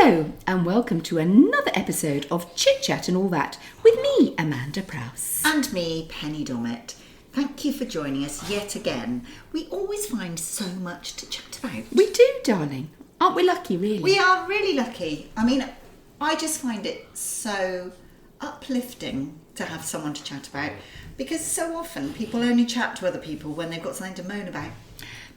Hello and welcome to another episode of Chit Chat and All That with me, Amanda Prowse. And me, Penny Dommett. Thank you for joining us yet again. We always find so much to chat about. We do, darling. Aren't we lucky, really? We are really lucky. I mean, I just find it so uplifting to have someone to chat about, because so often people only chat to other people when they've got something to moan about.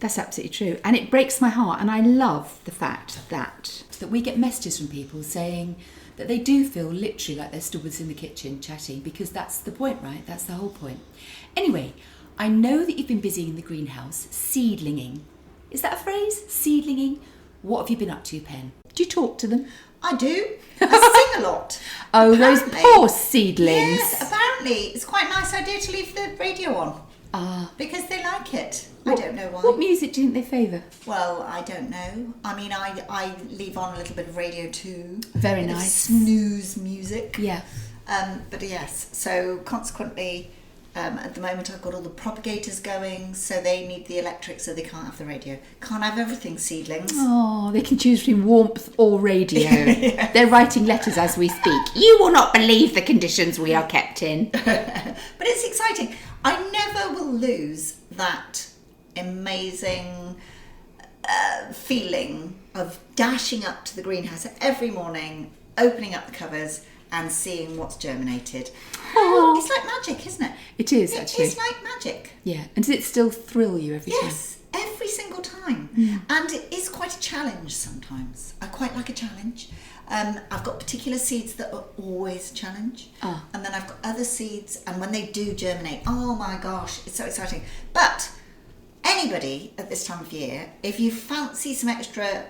That's absolutely true. And it breaks my heart. And I love the fact that we get messages from people saying that they do feel literally like they're stood with us in the kitchen chatting, because that's the point, right? That's the whole point. Anyway, I know that you've been busy in the greenhouse, seedlinging. Is that a phrase? Seedlinging? What have you been up to, Pen? Do you talk to them? I do. I sing a lot. Oh, Apparently. Those poor seedlings. Yes, apparently. It's quite a nice idea to leave the radio on. Because they like it. I don't know why. What music do you think they favour? Well, I don't know. I mean, I leave on a little bit of radio too. Very nice. Snooze music. Yeah. But yes, so consequently, at the moment I've got all the propagators going, so they need the electric, so they can't have the radio. Can't have everything, seedlings. Oh, they can choose between warmth or radio. Yes. They're writing letters as we speak. You will not believe the conditions we are kept in. But it's exciting. I never will lose that amazing feeling of dashing up to the greenhouse every morning, opening up the covers and seeing what's germinated. Oh. It's like magic, isn't it? It is, actually. It is like magic. Yeah. And does it still thrill you every time? Yes, every single time. And it is quite a challenge sometimes. I quite like a challenge. I've got particular seeds that are always a challenge. And then I've got other seeds, and when they do germinate, oh my gosh, it's so exciting. But anybody at this time of year, if you fancy some extra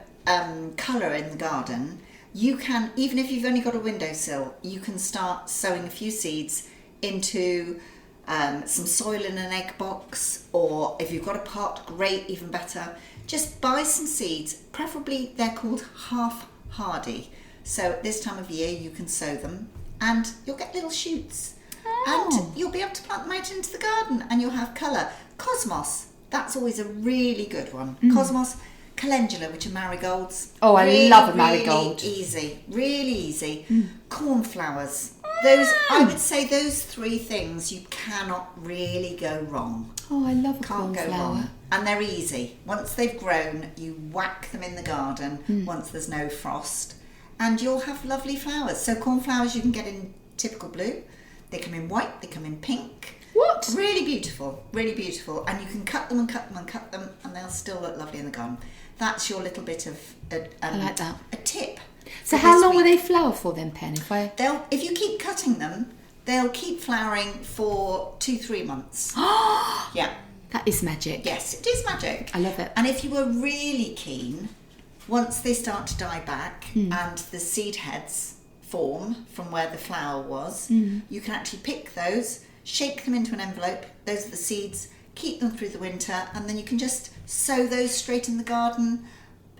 colour in the garden, you can, even if you've only got a windowsill, you can start sowing a few seeds into some soil in an egg box, or if you've got a pot, great, even better. Just buy some seeds, preferably they're called half hardy. So at this time of year you can sow them and you'll get little shoots. And you'll be able to plant them out into the garden and you'll have colour. Cosmos, that's always a really good one. Cosmos, calendula, which are marigolds. Oh, I love a marigold. Really easy. Cornflowers. Those, I would say those three things you cannot really go wrong. Oh, I love a Can't go cornflower. wrong. And they're easy. Once they've grown, you whack them in the garden once there's no frost, and you'll have lovely flowers. So cornflowers you can get in typical blue. They come in white, they come in pink. What? Really beautiful, really beautiful. And you can cut them and cut them and cut them, and they'll still look lovely in the garden. That's your little bit of I like that. a tip. So how long will they flower for then, Pen? If you keep cutting them, they'll keep flowering for 2-3 months. Yeah. That is magic. Yes, it is magic. I love it. And if you were really keen, once they start to die back and the seed heads form from where the flower was, you can actually pick those, shake them into an envelope. Those are the seeds. Keep them through the winter, and then you can just sow those straight in the garden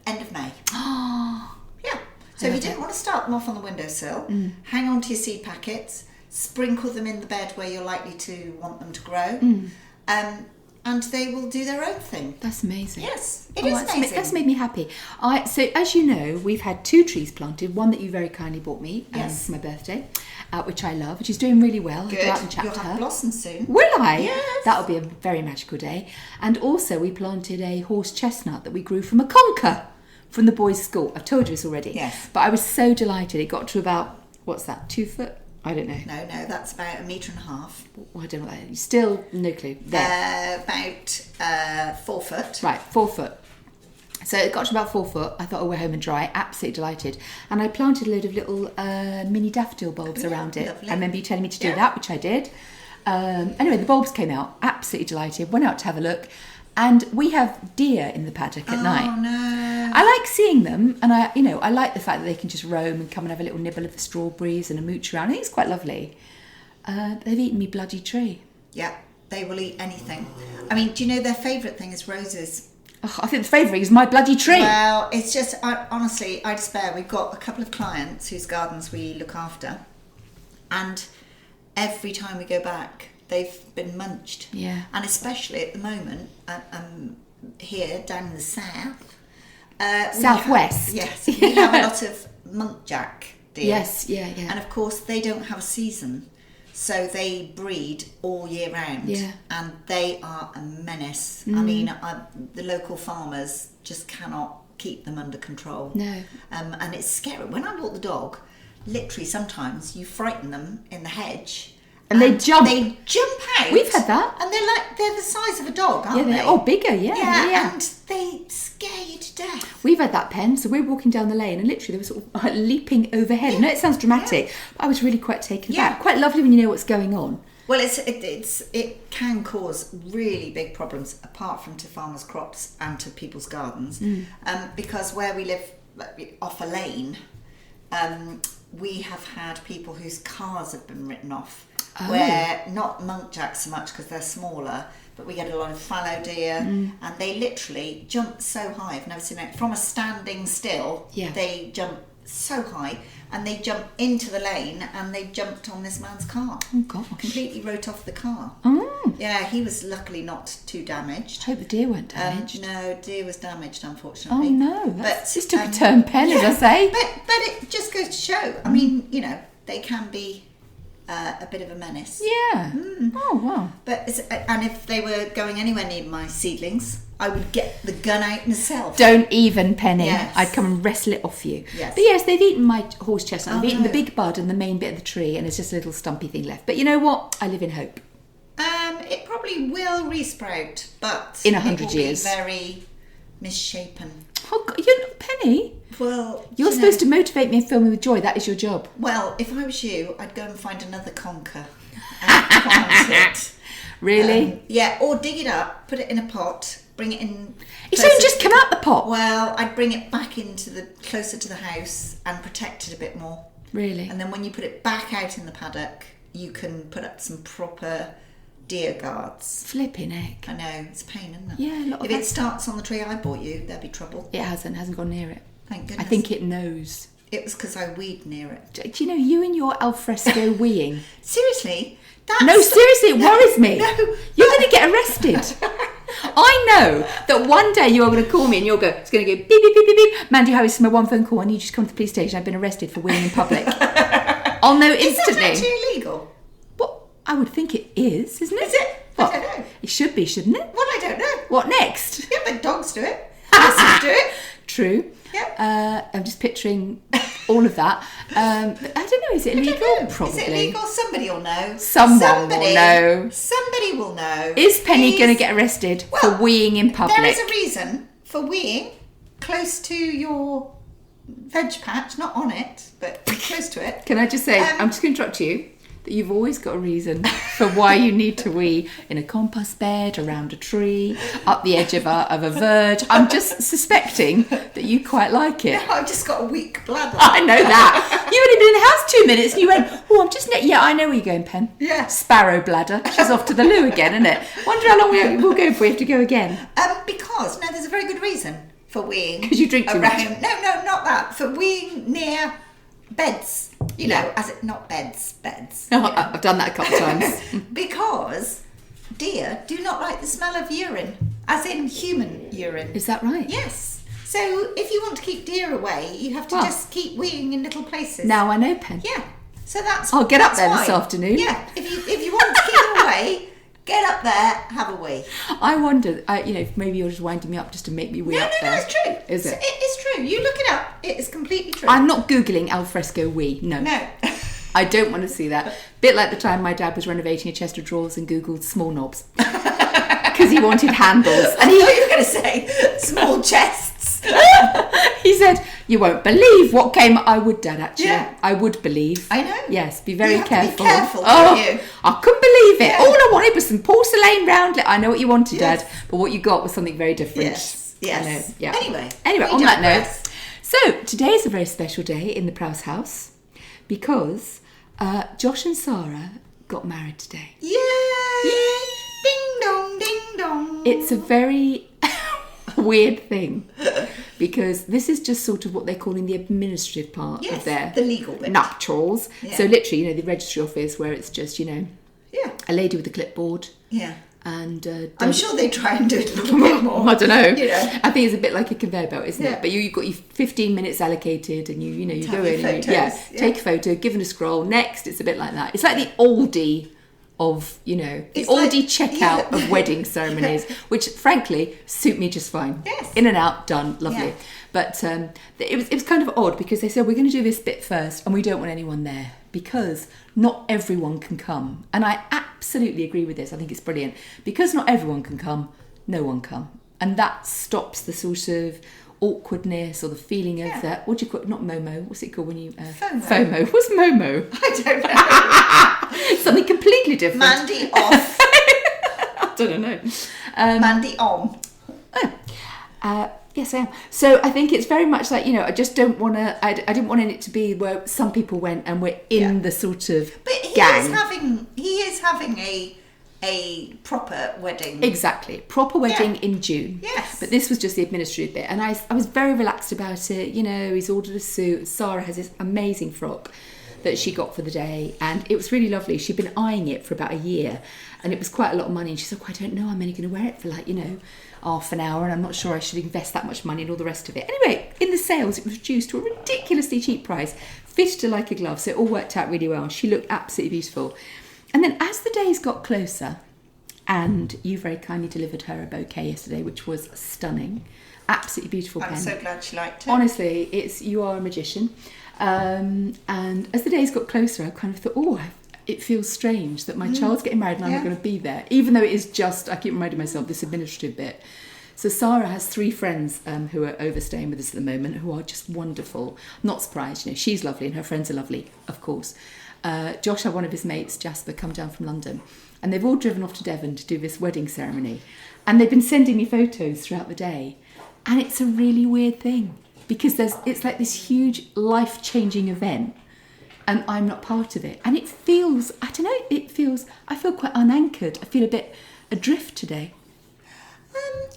end of May. Yeah. So if you didn't want to start them off on the windowsill, hang on to your seed packets, sprinkle them in the bed where you're likely to want them to grow, and they will do their own thing. That's amazing. Yes, it is amazing. That's made me happy. So as you know, we've had 2 trees planted. One that you very kindly bought me for my birthday, which I love, which is doing really well. Good. I'll go out and chat You'll to have her. blossom soon. Will I? Yes. That'll be a very magical day. And also we planted a horse chestnut that we grew from a conker from the boys' school. I've told you this already. Yes. But I was so delighted. It got to about, what's that, 2 foot? I don't know. No, that's about 1.5 meters. Well, I don't know what that is. Still no clue. There. About 4 foot. Right, 4 foot. So it got to about 4 foot. I thought, oh, we're home and dry. Absolutely delighted. And I planted a load of little mini daffodil bulbs around it. Lovely. I remember you telling me to do that, which I did. Anyway, the bulbs came out. Absolutely delighted. Went out to have a look. And we have deer in the paddock at night. Oh, no. I like seeing them, and I like the fact that they can just roam and come and have a little nibble of the strawberries and a mooch around. I think it's quite lovely. They've eaten me bloody tree. Yeah, they will eat anything. I mean, do you know their favourite thing is roses? Oh, I think the favourite is my bloody tree. Well, it's just, honestly, I despair. We've got a couple of clients whose gardens we look after, and every time we go back, they've been munched. Yeah. And especially at the moment, here down in the south. Southwest. We have a lot of muntjac deer. Yes, yeah. And of course, they don't have a season. So they breed all year round. Yeah. And they are a menace. I mean, the local farmers just cannot keep them under control. No. And it's scary. When I walk the dog, literally sometimes you frighten them in the hedge. And they jump. They jump out. We've had that. And they're the size of a dog, aren't they? Oh, bigger, yeah. And they scare you to death. We've had that, Pen. So we're walking down the lane and literally they were sort of leaping overhead. I know it sounds dramatic, but I was really quite taken aback. Quite lovely when you know what's going on. Well, it can cause really big problems, apart from to farmers' crops and to people's gardens, because where we live off a lane, we have had people whose cars have been written off. Where not muntjac so much because they're smaller, but we get a lot of fallow deer, and they literally jump so high. I've never seen it from a standing still. Yeah. They jump so high, and they jump into the lane, and they jumped on this man's car. Oh gosh! Completely wrote off the car. Oh. Yeah, he was luckily not too damaged. I hope the deer weren't damaged. No, deer was damaged, unfortunately. Oh no! But this took a turn, Pen, as I say. But it just goes to show. I mean, they can be a bit of a menace. Yeah. Oh wow! But and if they were going anywhere near my seedlings, I would get the gun out myself. Don't even, Penny. Yes. I'd come and wrestle it off you. Yes. But yes, they've eaten my horse chestnut. They've eaten no. the big bud and the main bit of the tree, and there's just a little stumpy thing left. But you know what? I live in hope. It probably will resprout, but in 100 years, be very misshapen. Oh, God, you're not Penny. Well, you're supposed to motivate me and fill me with joy. That is your job. Well, if I was you, I'd go and find another conker and plant it. Really? Yeah, or dig it up, put it in a pot, bring it in. It's only just come out the pot. Well, I'd bring it back closer to the house and protect it a bit more. Really? And then when you put it back out in the paddock, you can put up some proper deer guards. Flipping heck. I know, it's a pain, isn't it? Yeah, a lot of If it starts on the tree I bought you, there'll be trouble. It hasn't gone near it. Thank goodness. I think it knows. It was because I weed near it. Do you know, you and your alfresco weeing? Seriously? No, seriously, it worries me. No. You're going to get arrested. I know that one day you're going to call me and you'll go, it's going to go beep, beep, beep, beep, beep. Mandy, how is my one phone call? I need you to come to the police station. I've been arrested for weeing in public. I'll know instantly. Is that actually illegal? Well, I would think it is, isn't it? Is it? What? I don't know. It should be, shouldn't it? Well, I don't know. What next? Yeah, but dogs do it. Horses do it. True. Yep. I'm just picturing all of that. But I don't know, is it illegal? Probably. Is it illegal? Somebody will know. Someone will know. Somebody will know. Is Penny going to get arrested for weeing in public? There is a reason for weeing close to your veg patch, not on it, but close to it. Can I just say, I'm just going to interrupt you, that you've always got a reason for why you need to wee in a compost bed, around a tree, up the edge of a verge. I'm just suspecting that you quite like it. No, I've just got a weak bladder. I know that. You've only been in the house 2 minutes and you went, oh, I'm just... Yeah, I know where you're going, Pen. Yeah. Sparrow bladder. She's off to the loo again, isn't it? Wonder how long we'll go if we have to go again. Because, no, there's a very good reason for weeing. Because you drink too much. No, not that. For weeing near beds. You know, not beds. No, I've done that a couple of times. Because deer do not like the smell of urine, as in human urine. Is that right? Yes. So if you want to keep deer away, you have to just keep weeing in little places. Now I know, Pen. Yeah. So that's. I'll get up there why. this afternoon. Yeah. If you want to keep them away, get up there, have a wee. I wonder, maybe you're just winding me up just to make me wee up there. No, it's true. Is it? It is true. You look it up. It is completely true. I'm not Googling alfresco wee. No. No. I don't want to see that. Bit like the time my dad was renovating a chest of drawers and Googled small knobs. Because he wanted handles. And I thought you were going to say small chests. He said, you won't believe what came... I would, Dad, actually. Yeah. I would believe. I know. Yes, be very careful. You have to be careful, don't you? I couldn't believe it. Yeah. All I wanted was some porcelain round... I know what you wanted, Yes. Dad, but what you got was something very different. Yes. I know. Yeah. Anyway, on that note... So, today is a very special day in the Prowse house because Josh and Sara got married today. Yay! Ding dong, ding dong. It's a very weird thing because this is just sort of what they're calling the administrative part of their the legal bit. nuptials. Yeah. So literally, the registry office where it's just, Yeah. a lady with a clipboard. Yeah. And I'm sure they try and do it a little bit more. I don't know. You know. I think it's a bit like a conveyor belt, isn't Yeah. it? But you've got your 15 minutes allocated, and you go Take in and photos, yeah. take a photo, give it a scroll. Next, it's a bit like that. It's like the oldie of, the It's oldie like- checkout yeah. of wedding ceremonies, which frankly suit me just fine. Yes. In and out, done, lovely. Yeah. But it was kind of odd because they said we're going to do this bit first, and we don't want anyone there because not everyone can come. And I absolutely agree with this. I think it's brilliant because not everyone can come. No one come, and that stops the sort of awkwardness or the feeling of that. What do you call it? Not Momo. What's it called when you FOMO? What's Momo? I don't know. Something completely different. Mandy off. I don't know. Mandy on. Yes, I am. So I think it's very much like, I just don't want to. I didn't want it to be where some people went and we're in the sort of But he gang. is having a proper wedding. Exactly. Proper wedding in June. Yes. But this was just the administrative bit. And I was very relaxed about it. He's ordered a suit. Sarah has this amazing frock that she got for the day. And it was really lovely. She'd been eyeing it for about a year. And it was quite a lot of money. And she said, I don't know. I'm only going to wear it for half an hour. And I'm not sure I should invest that much money and all the rest of it. Anyway, in the sales, it was reduced to a ridiculously cheap price. Fitted her like a glove. So it all worked out really well. She looked absolutely beautiful. And then as the days got closer, and you very kindly delivered her a bouquet yesterday, which was stunning. Absolutely beautiful pen. I'm so glad she liked it. Honestly, you are a magician. And as the days got closer, I kind of thought, it feels strange that my child's getting married and I'm not going to be there. Even though it is just, I keep reminding myself, this administrative bit. So Sara has 3 friends who are overstaying with us at the moment, who are just wonderful. Not surprised, she's lovely and her friends are lovely, of course. Josh had one of his mates, Jasper, come down from London, and they've all driven off to Devon to do this wedding ceremony. And they've been sending me photos throughout the day. And it's a really weird thing because it's like this huge life-changing event and I'm not part of it. And it feels, I feel quite unanchored. I feel a bit adrift today.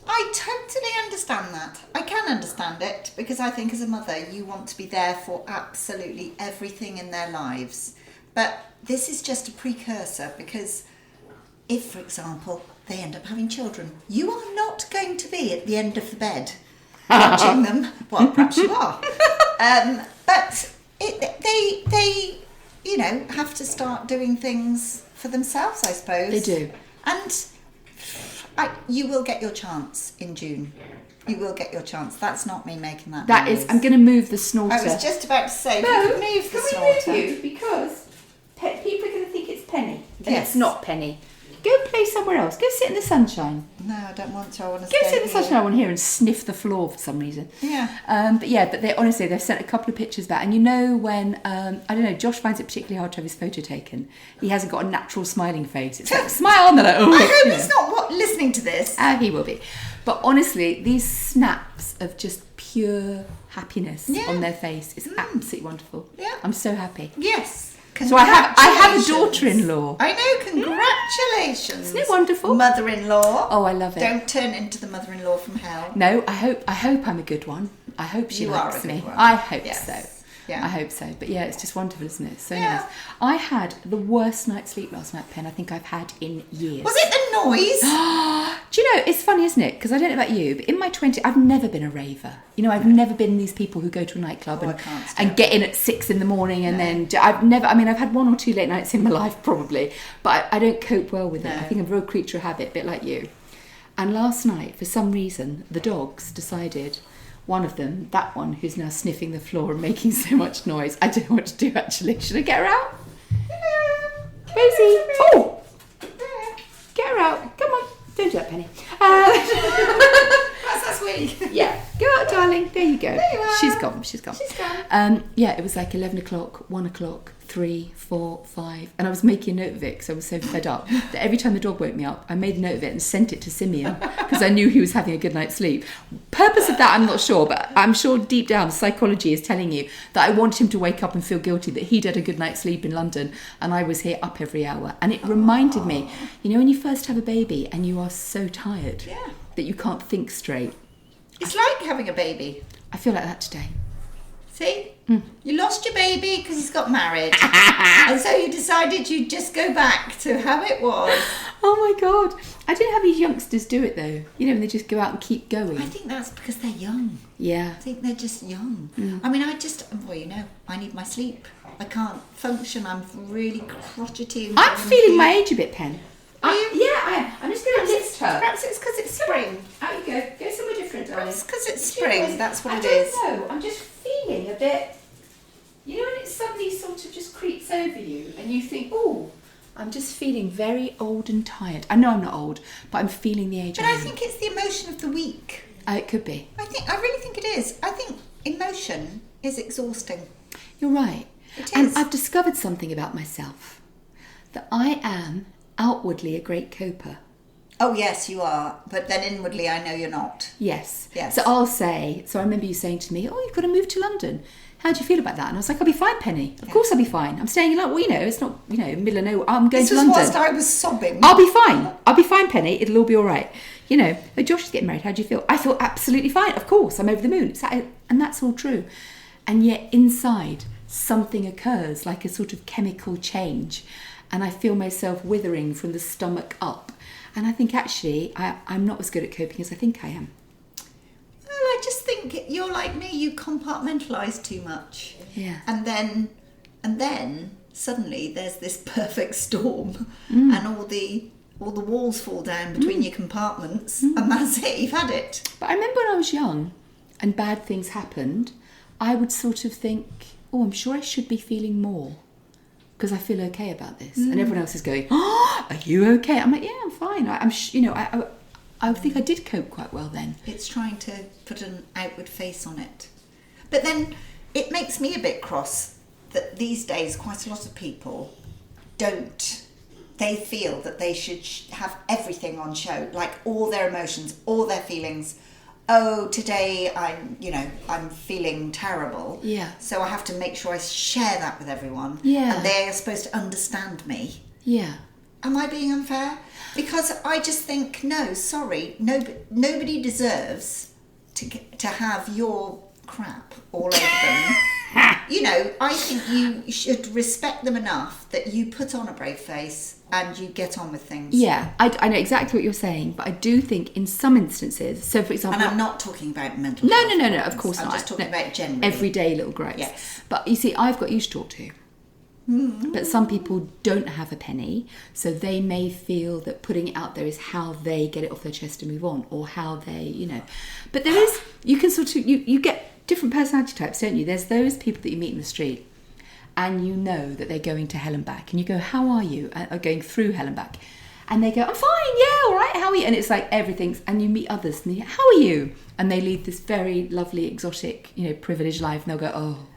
I totally understand that. I can understand it because I think as a mother you want to be there for absolutely everything in their lives. But this is just a precursor because if, for example, they end up having children, you are not going to be at the end of the bed watching them. Well, perhaps you are. But they have to start doing things for themselves, I suppose. They do. And you will get your chance in June. You will get your chance. That's not me making that That noise. is, I'm going to move the snorter. I was just about to say, No, you could move the snorter. Can we move you? Because people are going to think it's Penny. And Yes. it's not Penny. Go play somewhere else. Go sit in the sunshine. No, I don't want to. I want to Go stay sit in the here. sunshine. I want to hear and sniff the floor for some reason. Yeah. But they've sent a couple of pictures back. And when, I don't know, Josh finds it particularly hard to have his photo taken. He hasn't got a natural smiling face. It's like, smile, and they're like, oh. I hope he's not listening to this. He will be. But honestly, these snaps of just pure happiness on their face is absolutely wonderful. Yeah. I'm so happy. Yes. So I have a daughter-in-law. I know, congratulations. Isn't it wonderful? Mother-in-law. Oh, I love it. Don't turn into the mother-in-law from hell. No, I hope I'm a good one. I hope she You are likes a good me. one. I hope Yes. so. Yeah. I hope so. But yeah, it's just wonderful, isn't it? So Yeah. nice. I had the worst night's sleep last night, Pen, I think I've had in years. Was it the noise? Do you know, it's funny, isn't it? Because I don't know about you, but in my 20s, I've never been a raver. I've never been these people who go to a nightclub I can't and get in at 6 in the morning and then I've had 1 or 2 late nights in my life probably, but I don't cope well with it. I think I'm a real creature of habit, a bit like you. And last night, for some reason, the dogs decided, one of them, that one who's now sniffing the floor and making so much noise, I don't know what to do actually. Should I get her out? Rosie! Oh! Get her out. Come on. Don't do that, Penny. That's so sweet. Yeah. Go out, darling. There you go. There you are. She's gone. She's gone. It was like 11 o'clock, 1 o'clock, 3, 4, 5. And I was making a note of it because I was so fed up that every time the dog woke me up, I made a note of it and sent it to Simeon because I knew he was having a good night's sleep. Purpose of that, I'm not sure, but I'm sure deep down psychology is telling you that I want him to wake up and feel guilty that he'd had a good night's sleep in London and I was here up every hour. And it reminded me, when you first have a baby and you are so tired that you can't think straight. It's like having a baby. I feel like that today. See? You lost your baby because he's got married. And so you decided you'd just go back to how it was. Oh my God. I don't know how these youngsters do it though. You know, when they just go out and keep going. I think that's because they're young. Yeah. I think they're just young. I mean, I need my sleep. I can't function. I'm really crotchety. And I'm feeling my age a bit, Pen. Are you? Yeah, I am. I'm just going to lift her. Perhaps it's because it's spring. Out you go. Go somewhere different, darling. Perhaps because it's spring. That's what it I is. don't know. I'm just feeling a bit... You know when it suddenly sort of just creeps over you and you think, oh, I'm just feeling very old and tired. I know I'm not old, but I'm feeling the age But I I am. think it's the emotion of the week. It could be. I really think it is. I think emotion is exhausting. You're right. It And is. I've discovered something about myself. That I am outwardly a great coper. Oh, yes, you are. But then inwardly, I know you're not. Yes. Yes. So I'll say, so I remember you saying to me, oh, you've got to move to London. How do you feel about that? And I was like, I'll be fine, Penny. Of course I'll be fine. I'm staying in London. Well, you know, it's not, you know, middle of nowhere. I'm going This to was London. whilst I was sobbing. I'll be fine. I'll be fine, Penny. It'll all be all right. You know, oh, Josh is getting married. How do you feel? I feel absolutely fine. Of course, I'm over the moon. And that's all true. And yet inside, something occurs, like a sort of chemical change. And I feel myself withering from the stomach up. And I think actually, I'm not as good at coping as I think I am. Well, I just think you're like me. You compartmentalise too much. Yeah. And then suddenly there's this perfect storm, and all the walls fall down between your compartments, and that's it. You've had it. But I remember when I was young and bad things happened, I would sort of think, oh, I'm sure I should be feeling more because I feel okay about this. And everyone else is going, oh, are you okay? I'm like, yeah, I'm fine. I think I did cope quite well then. It's trying to put an outward face on it. But then it makes me a bit cross that these days quite a lot of people don't. They feel that they should have everything on show, like all their emotions, all their feelings. Oh, today I'm feeling terrible. Yeah. So I have to make sure I share that with everyone. Yeah. And they are supposed to understand me. Yeah. Am I being unfair? Because I just think, no, sorry, nobody deserves to have your crap all over them. You know, I think you should respect them enough that you put on a brave face and you get on with things. Yeah, I know exactly what you're saying, but I do think in some instances, so for example... And I'm not talking about mental No, health. of course not. I'm just talking about generally. Everyday little gripes. Yes. But you see, I've got you to talk to. But some people don't have a penny, so they may feel that putting it out there is how they get it off their chest and move on, or how they, you know. But there is, you can sort of, you get different personality types, don't you? There's those people that you meet in the street, and you know that they're going to hell and back, and you go, how are you? Or going through hell and back. And they go, I'm fine, yeah, all right, how are you? And it's like everything's, and you meet others, and you go, how are you? And they lead this very lovely, exotic, you know, privileged life, and they'll go, oh,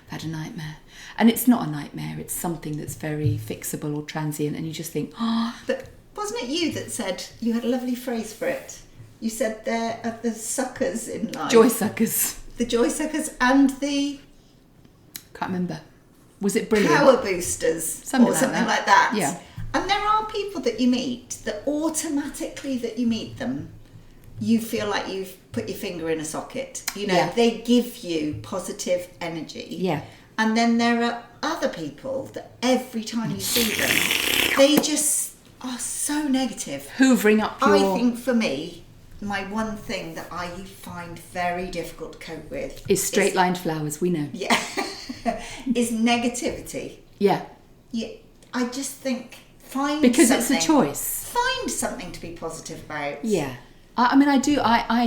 I've had a nightmare. And it's not a nightmare, it's something that's very fixable or transient, and you just think, oh. But wasn't it you that said, you had a lovely phrase for it? You said there are the suckers in life. Joy suckers. The joy suckers and the... Can't remember. Was it brilliant? Power boosters. Something or like something that. like that. Yeah. And there are people that you meet that automatically that you meet them, you feel like you've put your finger in a socket. You know, Yeah. they give you positive energy. Yeah. And then there are other people that every time you see them, they just are so negative. Hoovering up your... I think for me, my one thing that I find very difficult to cope with is straight-lined flowers, we know. Yeah, is negativity. Yeah. Yeah, I just think Because it's a choice. Find something to be positive about. Yeah. I mean, I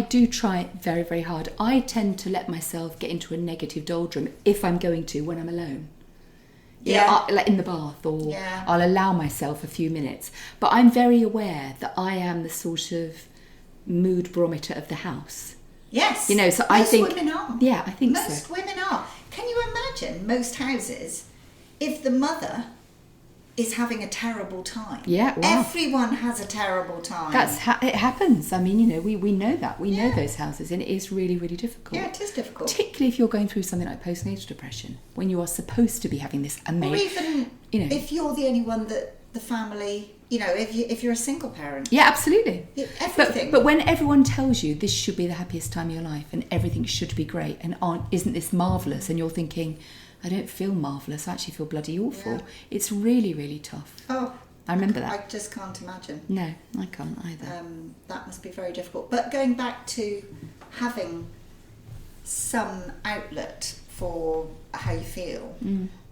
do try very, very hard. I tend to let myself get into a negative doldrum if I'm going to when I'm alone. You know, like in the bath, or I'll allow myself a few minutes. But I'm very aware that I am the sort of mood barometer of the house. Yes. You know, so most I think... women are. Yeah, I think most so. women are. Can you imagine most houses, if the mother is having a terrible time? Yeah, wow. Everyone has a terrible time. It happens. I mean, you know, we know that. We know those houses, and it is really, really difficult. Yeah, it is difficult. Particularly if you're going through something like postnatal depression, when you are supposed to be having this amazing... Or even you know, if you're the only one that the family, you know, if you're a single parent. Yeah, absolutely. Everything. But when everyone tells you this should be the happiest time of your life and everything should be great and isn't this marvellous, and you're thinking, I don't feel marvellous, I actually feel bloody awful. Yeah. It's really, really tough. Oh, I remember that. I just can't imagine. No, I can't either. That must be very difficult. But going back to having some outlet for how you feel.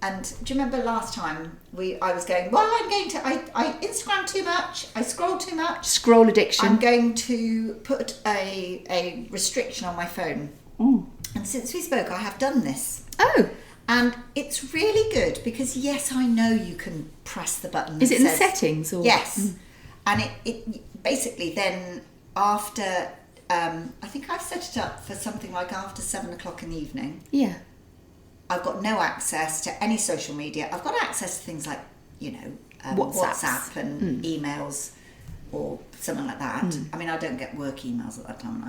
And do you remember last time I was going, well, I'm going to, I Instagram too much, I scroll too much. Scroll addiction. I'm going to put a restriction on my phone. And since we spoke, I have done this. Oh. And it's really good because, yes, I know you can press the button. Is it in the settings? Or? Yes. And it basically then after, I think I've set it up for something like after 7 o'clock in the evening. Yeah. I've got no access to any social media. I've got access to things like, WhatsApp and emails or something like that. I mean, I don't get work emails at that time of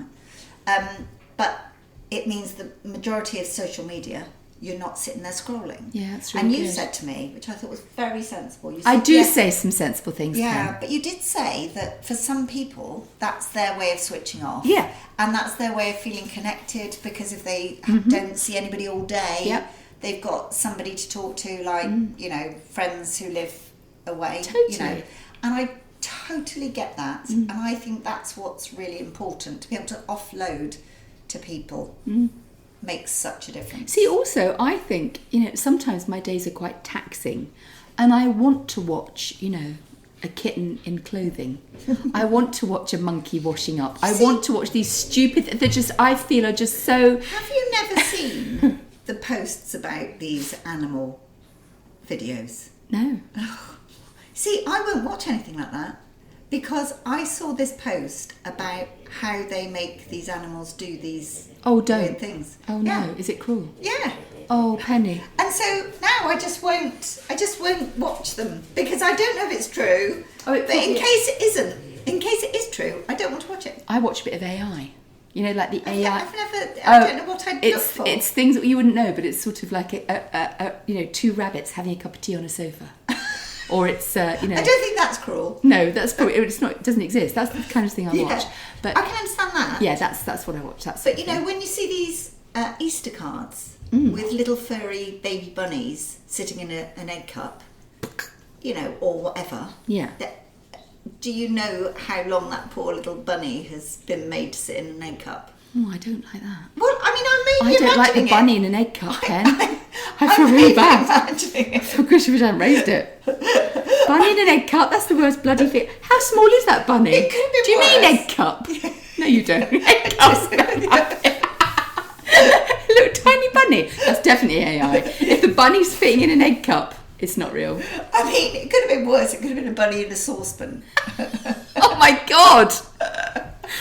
night. But it means the majority of social media, you're not sitting there scrolling. Yeah, that's really And you good. said to me, which I thought was very sensible. You said, I do say some sensible things. Yeah, Ken. but you did say that for some people, that's their way of switching off. Yeah. And that's their way of feeling connected because if they don't see anybody all day, they've got somebody to talk to, like, friends who live away. Totally. And I totally get that. And I think that's what's really important, to be able to offload to people. Makes such a difference. See, also, I think, sometimes my days are quite taxing and I want to watch, a kitten in clothing. I want to watch a monkey washing up. I want to watch these stupid, I feel are just so... Have you never seen the posts about these animal videos? No. See, I won't watch anything like that because I saw this post about how they make these animals do these weird things. Oh no, is it cruel? Yeah. Oh, Penny. And so now I just won't watch them because I don't know if it's true. But in case it isn't, in case it is true, I don't want to watch it. I watch a bit of AI. Like the AI. I don't know what I'd look for. It's things that you wouldn't know, but it's sort of like two rabbits having a cup of tea on a sofa. Or it's, I don't think that's cruel. No, that's probably, it's not. It doesn't exist. That's the kind of thing I watch. But I can understand that. Yeah, that's what I watch. But when you see these Easter cards with little furry baby bunnies sitting in an egg cup, or whatever. Yeah. Do you know how long that poor little bunny has been made to sit in an egg cup? Oh, I don't like that. Well, I mean, I don't like the bunny in an egg cup, Ken. I feel I'm really bad. Imagining it. I wish we hadn't raised it. Bunny in an egg cup, that's the worst bloody thing. How small is that bunny? It could be Do you worse. mean egg cup? No, you don't. Egg cup's Little tiny bunny. That's definitely AI. If the bunny's fitting in an egg cup, it's not real. I mean, it could have been worse. It could have been a bunny in a saucepan. Oh my God.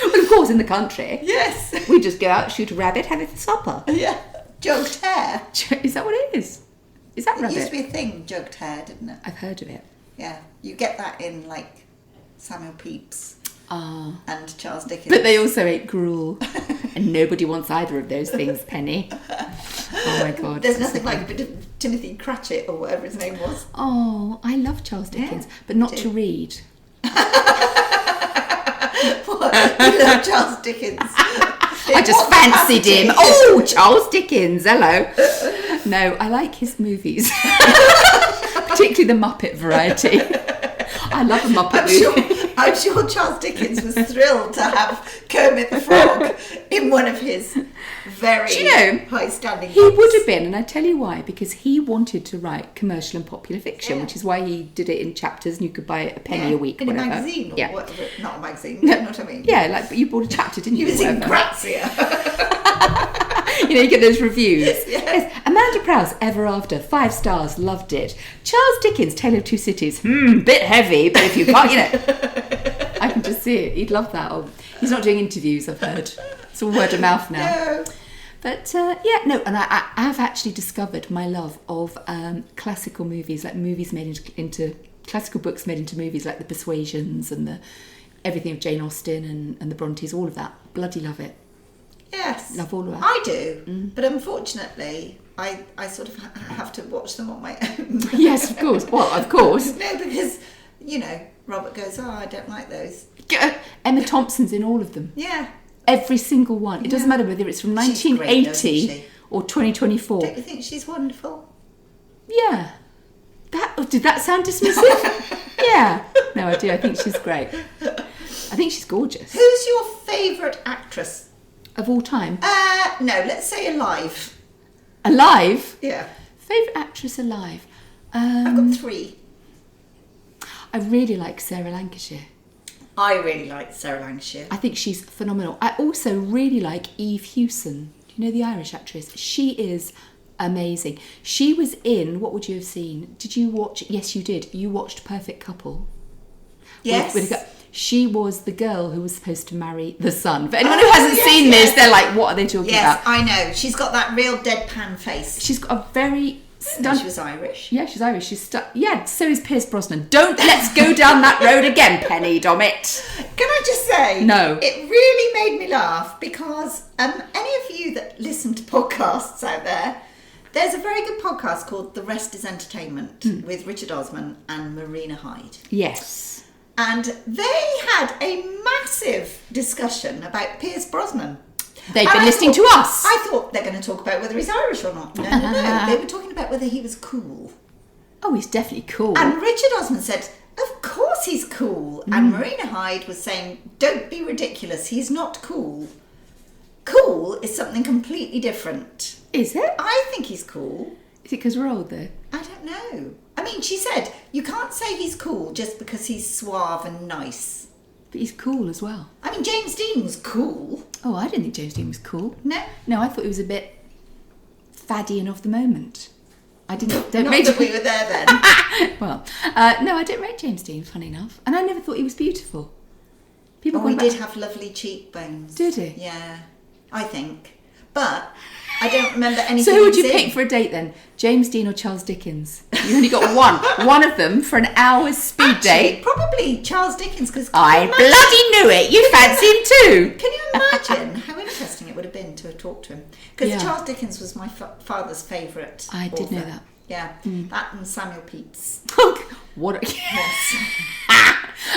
Well, of course, in the country. Yes. We just go out, shoot a rabbit, have it for supper. Yeah. Jugged hare. Is that what it is? Is that rabbit? It used to be a thing, jugged hare, didn't it? I've heard of it. Yeah. You get that in, like, Samuel Pepys and Charles Dickens. But they also ate gruel. And nobody wants either of those things, Penny. Oh my God. There's nothing like a bit of Timothy Cratchit or whatever his name was. Oh, I love Charles Dickens, but not to read. What? You love Charles Dickens? I just fancied him. Oh, Charles Dickens, hello. No, I like his movies. Particularly the Muppet variety. I love a Muppet movie. I'm sure Charles Dickens was thrilled to have Kermit the Frog in one of his very high-standing He would have been, and I tell you why, because he wanted to write commercial and popular fiction, which is why he did it in chapters and you could buy it a penny a week. In whatever. a magazine or whatever. Not a magazine, you know what I mean? Yeah, but you bought a chapter, didn't you? He was in Grazia. You get those reviews. Yes. Amanda Prowse, Ever After, 5 stars, loved it. Charles Dickens, Tale of Two Cities, bit heavy, but if you can't, I can just see it. He'd love that. Oh, he's not doing interviews, I've heard. It's all word of mouth now. No. But and I have actually discovered my love of classical movies, like movies made into classical books made into movies, like The Persuasions and everything of Jane Austen and the Brontes, all of that. Bloody love it. Yes. Love all of that. I do, but unfortunately, I sort of have to watch them on my own. Yes, of course. Well, of course. No, because, Robert goes, I don't like those. Emma Thompson's in all of them. Yeah. Every single one. It doesn't matter whether it's from 1980 great, or 2024. Don't you think she's wonderful? Yeah. Did that sound dismissive? Yeah. No, I do. I think she's great. I think she's gorgeous. Who's your favourite actress? Of all time? No, let's say alive. Alive? Yeah. Favourite actress alive? I've got 3. I really like Sarah Lancashire. I really like Sarah Lancashire. I think she's phenomenal. I also really like Eve Hewson. Do you know the Irish actress? She is amazing. She was in, what would you have seen? Did you watch? Yes, you did. You watched Perfect Couple. Yes. She was the girl who was supposed to marry the son. For anyone who hasn't seen this, they're like, what are they talking about? Yes, I know. She's got that real deadpan face. She's got a very... She was Irish. Yeah, she's Irish. Yeah, so is Pierce Brosnan. Let's go down that road again, Penny Dommett. Can I just say? No. It really made me laugh because any of you that listen to podcasts out there, there's a very good podcast called The Rest is Entertainment with Richard Osman and Marina Hyde. Yes. And they had a massive discussion about Pierce Brosnan. They've been listening to us. I thought they're going to talk about whether he's Irish or not. No. They were talking about whether he was cool. Oh, he's definitely cool. And Richard Osman said, of course he's cool. And Marina Hyde was saying, don't be ridiculous. He's not cool. Cool is something completely different. Is it? I think he's cool. Is it because we're old, though? I don't know. I mean, she said, you can't say he's cool just because he's suave and nice. But he's cool as well. I mean, James Dean was cool. Oh, I didn't think James Dean was cool. No? No, I thought he was a bit faddy and of the moment. I didn't... Not that we were there then. Well, no, I don't rate James Dean, funny enough. And I never thought he was beautiful. People he did have lovely cheekbones. Did he? Yeah, I think. But I don't remember anything. So who would you pick for a date then? James Dean or Charles Dickens? You only got one of them for an hour's speed date. Probably Charles Dickens, because I bloody knew it. You fancy him too. Can you imagine how interesting it would have been to have talked to him? Because Charles Dickens was my father's favourite. I did know that. Yeah, that and Samuel Pepys. What? Yes.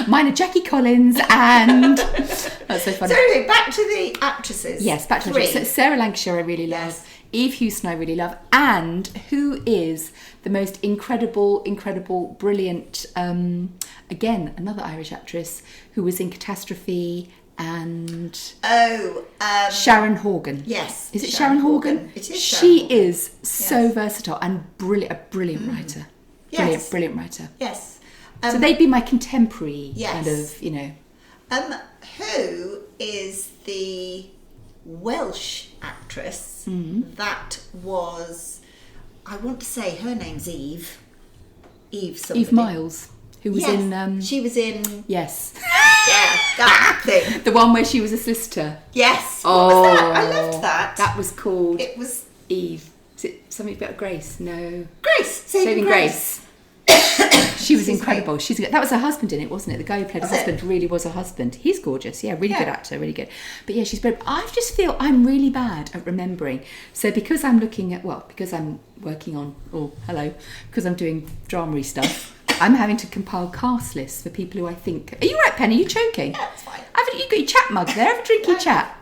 Mine are Jackie Collins and that's so funny. So anyway, back to the actresses. Yes, back to the actresses. So Sarah Lancashire I really love. Yes. Eve Hewson I really love. And who is the most incredible, brilliant, again, another Irish actress who was in Catastrophe and Sharon Horgan. Yes. Is it Sharon Horgan? It is Sharon Horgan. She is so versatile and a brilliant writer. Yes. Brilliant writer. Yes. So they'd be my contemporary kind Yes. of, you know. Who is the Welsh actress that was, I want to say her name's Eve. Eve Miles, who was in... she was in... Yes. Yeah, that thing. The one where she was a sister. Yes. Oh. What was that? I loved that. That was called... It was... Eve. Is it something about Grace? No. Grace. Saving Grace. She was incredible. That was her husband in it, wasn't it? The guy who played her husband really was her husband. He's gorgeous. Yeah, really good actor, really good. But yeah, she's brilliant. I just feel I'm really bad at remembering. So because I'm because I'm working on, because I'm doing drama stuff, I'm having to compile cast lists for people who I think... Are you right, Penny? Are you choking? Yeah, it's fine. You've got your chat mug there. Have a drink your chat.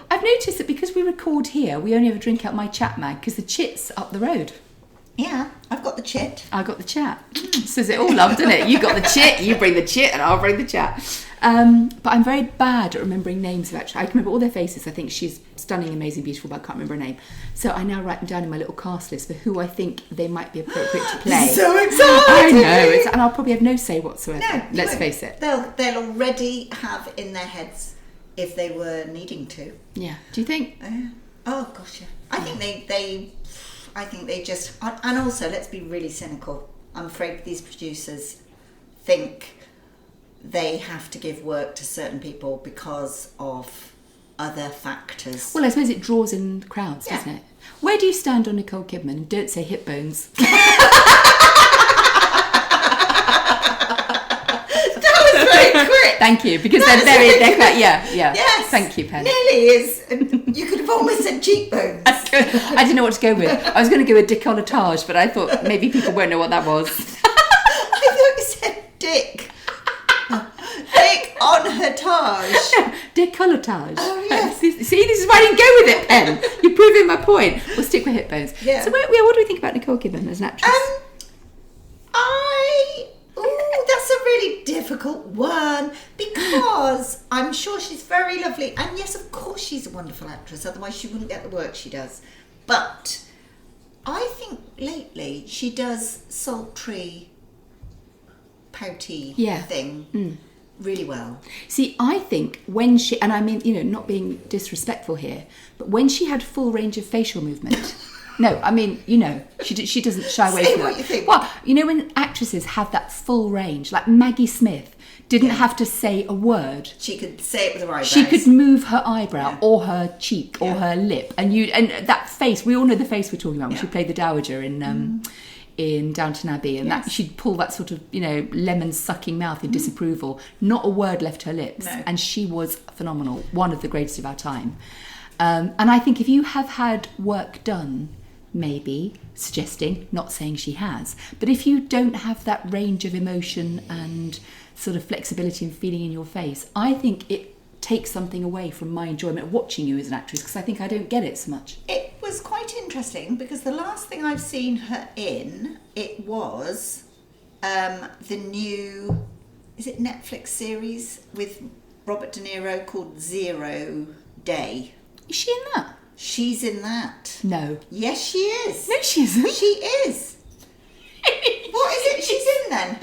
I've noticed that because we record here, we only ever drink out my chat mug because the chit's up the road. Yeah, I've got the chit. I got the chat. Says it all, love, doesn't it? You got the chit, you bring the chit, and I'll bring the chat. But I'm very bad at remembering names of actors. I can remember all their faces. I think she's stunning, amazing, beautiful, but I can't remember her name. So I now write them down in my little cast list for who I think they might be appropriate to play. So exciting! I know, and I'll probably have no say whatsoever. No, let's face it. They'll already have in their heads if they were needing to. Yeah. Do you think? Oh gosh, yeah. I think they just, and also let's be really cynical. I'm afraid these producers think they have to give work to certain people because of other factors. Well, I suppose it draws in crowds, doesn't it? Where do you stand on Nicole Kidman? And don't say hip bones. Quick. Thank you, because they're quite, Yes. Thank you, Penny. Nearly is. You could have almost said cheekbones. I didn't know what to go with. I was going to go with décolletage, but I thought maybe people won't know what that was. I thought you said dick. Dick on hertage. Décolletage. Oh, yes. See, this is why I didn't go with it, Pen. You're proving my point. We'll stick with hip bones. Yeah. So what do we think about Nicole Kidman as an actress? That's a really difficult one because I'm sure she's very lovely. And yes, of course she's a wonderful actress, otherwise she wouldn't get the work she does. But I think lately she does sultry, pouty thing really well. See, I think when she, and I mean, not being disrespectful here, but when she had full range of facial movement. No, I mean, she doesn't shy away from what that. You think. Well, when actresses have that full range, like Maggie Smith didn't have to say a word. She could say it with her eyebrows. She could move her eyebrow or her cheek or her lip, and that face. We all know the face we're talking about when she played the Dowager in Downton Abbey, and that she'd pull that sort of lemon sucking mouth in disapproval. Not a word left her lips, and she was phenomenal, one of the greatest of our time. And I think if you have had work done, maybe suggesting, not saying she has, but if you don't have that range of emotion and sort of flexibility and feeling in your face, I think it takes something away from my enjoyment of watching you as an actress, because I think I don't get it so much. It was quite interesting because the last thing I've seen her in, it was the new, is it Netflix series with Robert De Niro called 0 Day. Is she in that? She's in that. No. Yes, she is. No, she isn't. She is. What is it she's in then?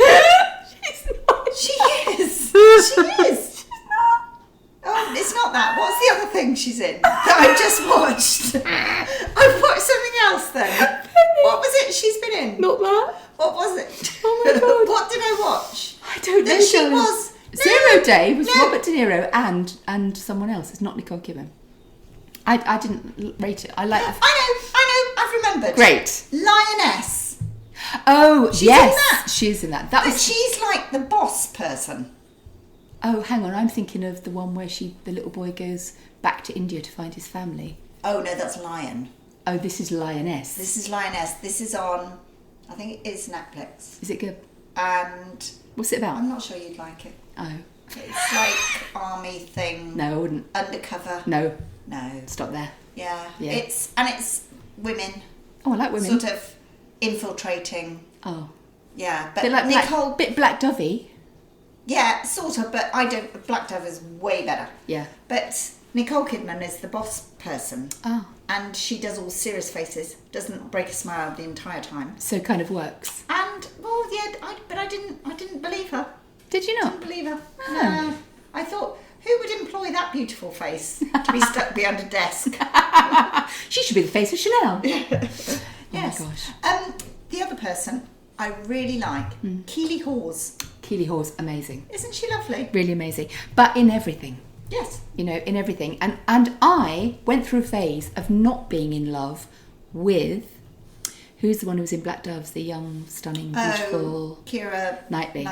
She's not. She is. She is. She's not. Oh, it's not that. What's the other thing she's in that I've just watched? I've watched something else then. What was it she's been in? Not that. What was it? Oh my God. What did I watch? I don't know. That she was... Zero Day was Robert De Niro and someone else. It's not Nicole Kidman. I didn't rate it. I like. I know. I've remembered. Great. Lioness. Oh, She's yes. in that. She's in that. But she's like the boss person. Oh, hang on. I'm thinking of the one where the little boy goes back to India to find his family. Oh, no, that's Lion. Oh, this is Lioness. This is Lioness. This is on, I think it is Netflix. Is it good? And... What's it about? I'm not sure you'd like it. Oh. It's like army thing. No, I wouldn't. Undercover. No. No. Stop there. Yeah. Yeah. It's women. Oh, I like women. Sort of infiltrating. Oh. Yeah, but Bit like Nicole... bit Black Dovey. Yeah, sort of, but I don't... Black Dove is way better. Yeah. But Nicole Kidman is the boss person. Oh. And she does all serious faces. Doesn't break a smile the entire time. So it kind of works. And, well, yeah, but I didn't believe her. Did you not? Didn't believe her. Oh. No. I thought, who would employ that beautiful face to be stuck behind a desk? She should be the face of Chanel. Yes. Oh my gosh. The other person I really like, Keely Hawes. Keely Hawes, amazing. Isn't she lovely? Really amazing. But in everything. Yes. In everything. And I went through a phase of not being in love with... Who's the one who was in Black Doves? The young, stunning, beautiful... Keira Knightley.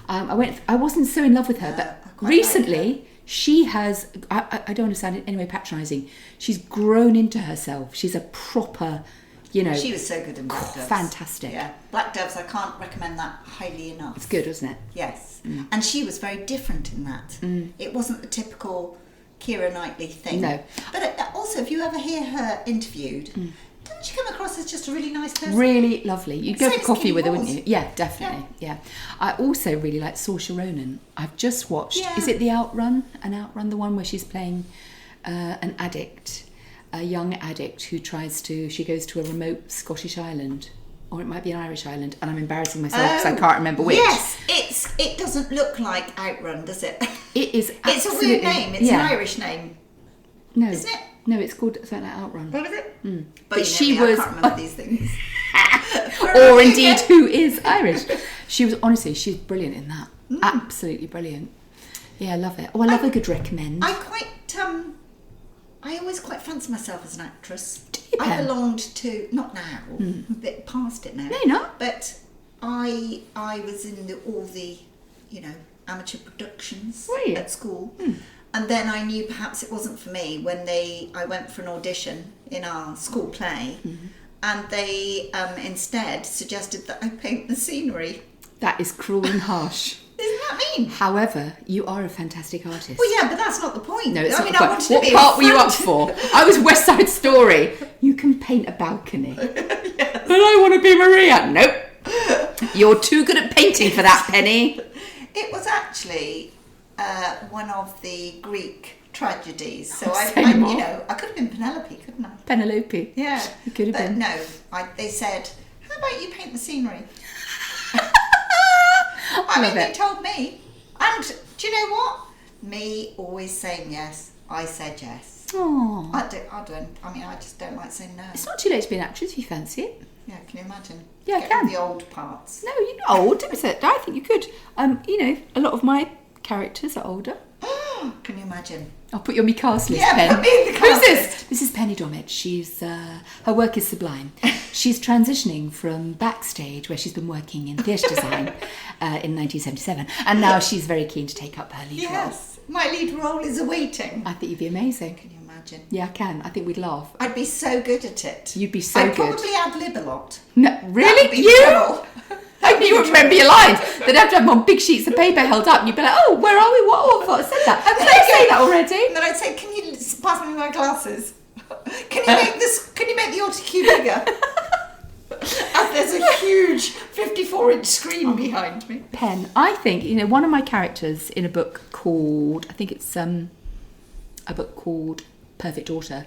I wasn't so in love with her, but recently... Like her. She has, I don't understand it anyway, patronising. She's grown into herself. She's a proper, She was so good in Black Doves. Fantastic. Yeah. Black Doves, I can't recommend that highly enough. It's good, wasn't it? Yes. And she was very different in that. It wasn't the typical Keira Knightley thing. No. But also, if you ever hear her interviewed, doesn't she come across as just a really nice person? Really lovely. You'd go Same for as coffee Keely with her, Hawes. wouldn't you? Yeah, definitely. Yeah. I also really like Saoirse Ronan. I've just watched, is it The Outrun? The one where she's playing an addict, a young addict who she goes to a remote Scottish island, or it might be an Irish island, and I'm embarrassing myself because I can't remember which. Yes, it doesn't look like Outrun, does it? It is absolutely... It's a weird name. It's an Irish name. No. Isn't it? No, it's called something like Outrun. What is it? But she was... I can't remember these things. Or indeed, who is Irish. She's brilliant in that. Absolutely brilliant. Yeah, I love it. Oh, I love a good recommend. I always quite fancy myself as an actress. Do you, I Pen? belonged to, not now, I'm a bit past it now. No, you're not. But I was in all the, amateur productions at school. And then I knew perhaps it wasn't for me when I went for an audition in our school play, and they instead suggested that I paint the scenery. That is cruel and harsh. Isn't that mean? However, you are a fantastic artist. Well, yeah, but that's not the point. No, it's not. I wanted to What be part were you up for? I was West Side Story. You can paint a balcony. Yes. But I want to be Maria. Nope. You're too good at painting for that, Penny. It was actually one of the Greek tragedies. So I Say more. I could have been Penelope, couldn't I? Penelope. Yeah. You could have But been. no, they said, how about you paint the scenery? They told me. And do you know what? Me always saying yes. I said yes. Oh. I just don't like saying no. It's not too late to be an actress if you fancy it. Yeah, can you imagine? Yeah, I Get can. rid of the old parts. No, you're not old, is it? I think you could. A lot of my characters are older. Can you imagine? I'll put you on my cast list, Yeah, Pen. put me in the Who's cast this? list. This is Penny Dommett. She's her work is sublime. She's transitioning from backstage, where she's been working in theatre design in 1977, and now she's very keen to take up her lead role. Yes, my lead role is awaiting. I think you'd be amazing. Can you imagine? Yeah, I can. I think we'd laugh. I'd be so good at it. You'd be so I'd good. probably ad-lib a lot. No, That would really? be You? trouble. I knew you would remember your lines. They'd have to have them on big sheets of paper held up, and you'd be like, "Oh, where are we? What said that? Did I say that already?" And then I'd say, "Can you pass me my glasses? Can you make this? Can you make the autocue bigger?" As there's a huge 54-inch screen behind me. Pen. I think one of my characters in a book called a book called Perfect Daughter.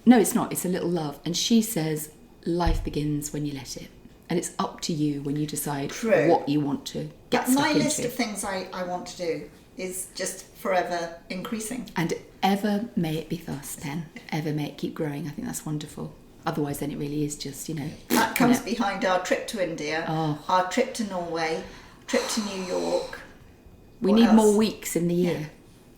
No, it's not. It's A Little Love, and she says life begins when you let it. And it's up to you when you decide True. what you want to get But stuck my into. list of things I want to do is just forever increasing. And ever may it be thus, Pen. Ever may it keep growing. I think that's wonderful. Otherwise, then it really is just, That comes behind our trip to India, Oh. our trip to Norway, trip to New York. We What need else? more weeks in the year,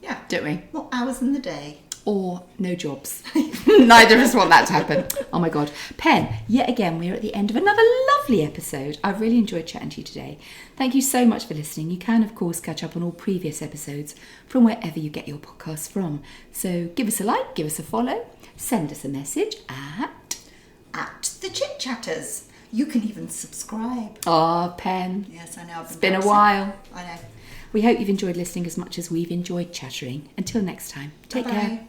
Yeah. don't we? More hours in the day. Or no jobs. Neither of us want that to happen. Oh my God. Pen, yet again, we're at the end of another lovely episode. I've really enjoyed chatting to you today. Thank you so much for listening. You can, of course, catch up on all previous episodes from wherever you get your podcasts from. So give us a like, give us a follow, send us a message At the Chit Chatters. You can even subscribe. Pen. Yes, I know. It's been a while. I know. We hope you've enjoyed listening as much as we've enjoyed chattering. Until next time, take Bye-bye. care.